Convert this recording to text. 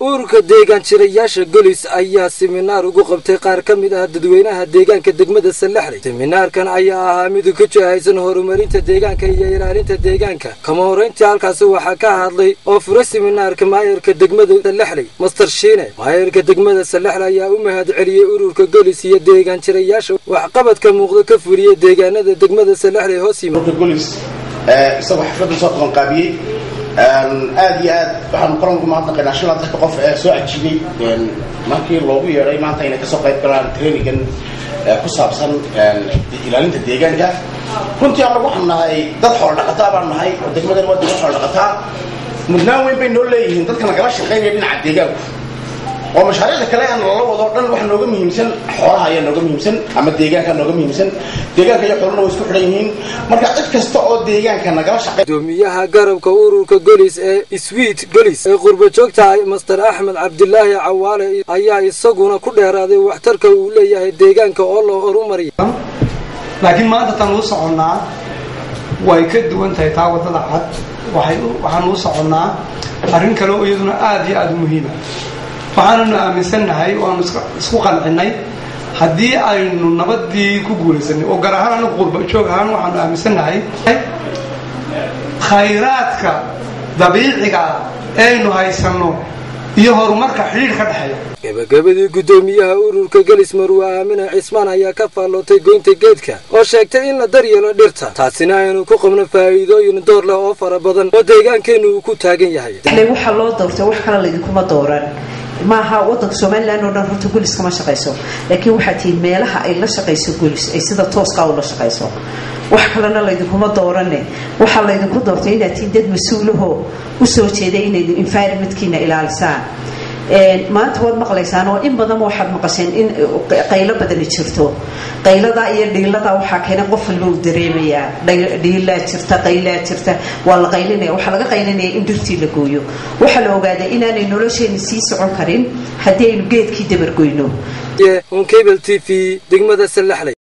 ururka deegaan jirayaasha golis ayaa siminaar ugu qabtay qaar ka mid ah dadweynaha deegaanka degmada Salaxley. Siminaarkan ayaa ahaa mid ku jihaysan horumarinta deegaanka iyo ilaalinta deegaanka. Kama horeyntii halkaas waxaa ka hadlay oo furay siminaarka maayarka degmada Salaxley, Master Shiine. Maayarka degmada Salaxley ayaa u mahad celiyay ururka golis iyo deegaan jirayaasha waxqabadka muuqda ka fuliyay deegaanada degmada Salaxley hoos yimaada. golis isagoo xaflada soo qaban qaabiyay aad iyo aad waxaan qaranku maanta qeynashada dadka qof soo ajibay markii loogu yeeray maanta inay ka soo qayb galaan training ku saabsan ilaalinta deegaanka. runtii aan waxaan nahay dad xoolo dhaqataa baan nahay oo degmadan waa dad xoolo dhaqataa mudnaan weyn bay noo leeyihiin dadka nagala shaqeynaya dhinaca deegaanka oo mashaariicda kale aan la wado dhan wax nooga muhiimsan xoolaha ayaa nooga muhiimsan ama deegaanka nooga muhiimsan deegaanka iyo xooluhu way isku xidhan yihiin marka cid kasta oo deegaanka nagala shaqeeyo gudoomiyaha garabka ururka golis ee Sweet Golis ee qurba joogta Master Ahmed Abdullahi Cawaale ayaa isaguna ku dheeraaday waxtarka uu leeyahay deegaanka oo loo horumariyo laakiin maanta tan uu soconaa way ka duwan tahay taa wadada cad waxaan uu soconaa arrin kale oo iyaduna aad iyo aad muhiim ah waxaanu aaminsanahay oo aan isku qancinay haddii aynu nabadii ku guulaysanay oo gaar ahaan anagu qurba joog ahaan waxaanu aaminsanahay khayraadka dabiiciga aynu haysano iyo horumarka xiriir ka dhaxeeya. gabagabadii gudoomiyaha ururka Golis Marwa Aamina Cismaan ayaa ka faalootay goynta geedka oo sheegtay in la daryeelo dhirta taasina aynu ku qabno faa'iidooyin door leh oo fara badan oo deegaankeenu ku taagan yahay. waxa loo doortay wax kale la idinku ma dooran maaha wadanka Soomaaliland oo dhan runta golis kama shaqeyso laakiin waxa tii meelaha ay la shaqeyso golis ay sida tooska u la shaqeyso wax kalena la idinku ma dooranne waxa la idinku doortay inaad tii dad mas'uulaho u soo jeeday inay environment-kiina ilaalisaan maanta waad maqlaysaan oo in badan waxaad maqasheen in qaylo badan jirto qaylada iyo dhiilada waxa keenay qof walba uu dareemaya dhiilaa jirta qaylaa jirta waa la qaylinaya waxa laga qaylinaya in dhirtii la gooyo waxa la ogaaday inaanay nolosheena sii socon karin haddii aynu geedkii dabar goyno. on Cable TV degmada Salaxley.